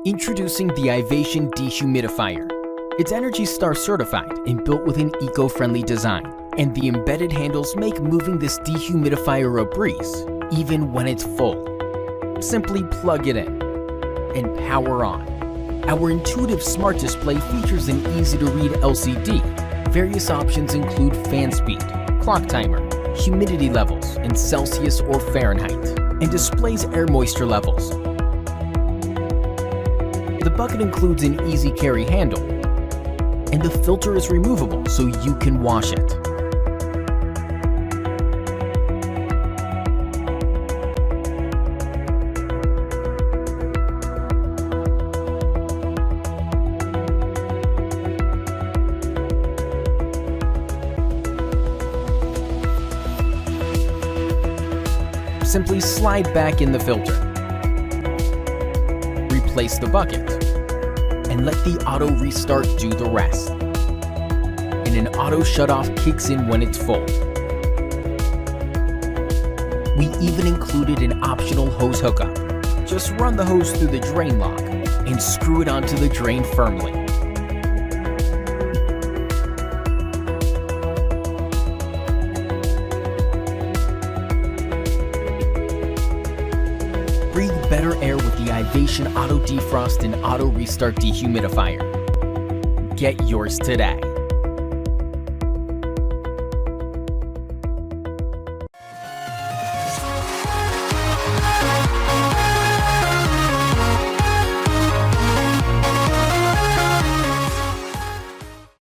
Introducing the Ivation Dehumidifier. It's Energy Star certified and built with an eco-friendly design, and the embedded handles make moving this dehumidifier a breeze, even when it's full. Simply plug it in and power on. Our intuitive smart display features an easy-to-read LCD. Various options include fan speed, clock timer, humidity levels in Celsius or Fahrenheit, and displays air moisture levels. The bucket includes an easy carry handle, and the filter is removable so you can wash it. Simply slide back in the filter. Replace the bucket, and let the auto restart do the rest. And an auto shutoff kicks in when it's full. We even included an optional hose hookup. Just run the hose through the drain lock and screw it onto the drain firmly. Breathe better air with the Ivation Auto Defrost and Auto Restart Dehumidifier. Get yours today.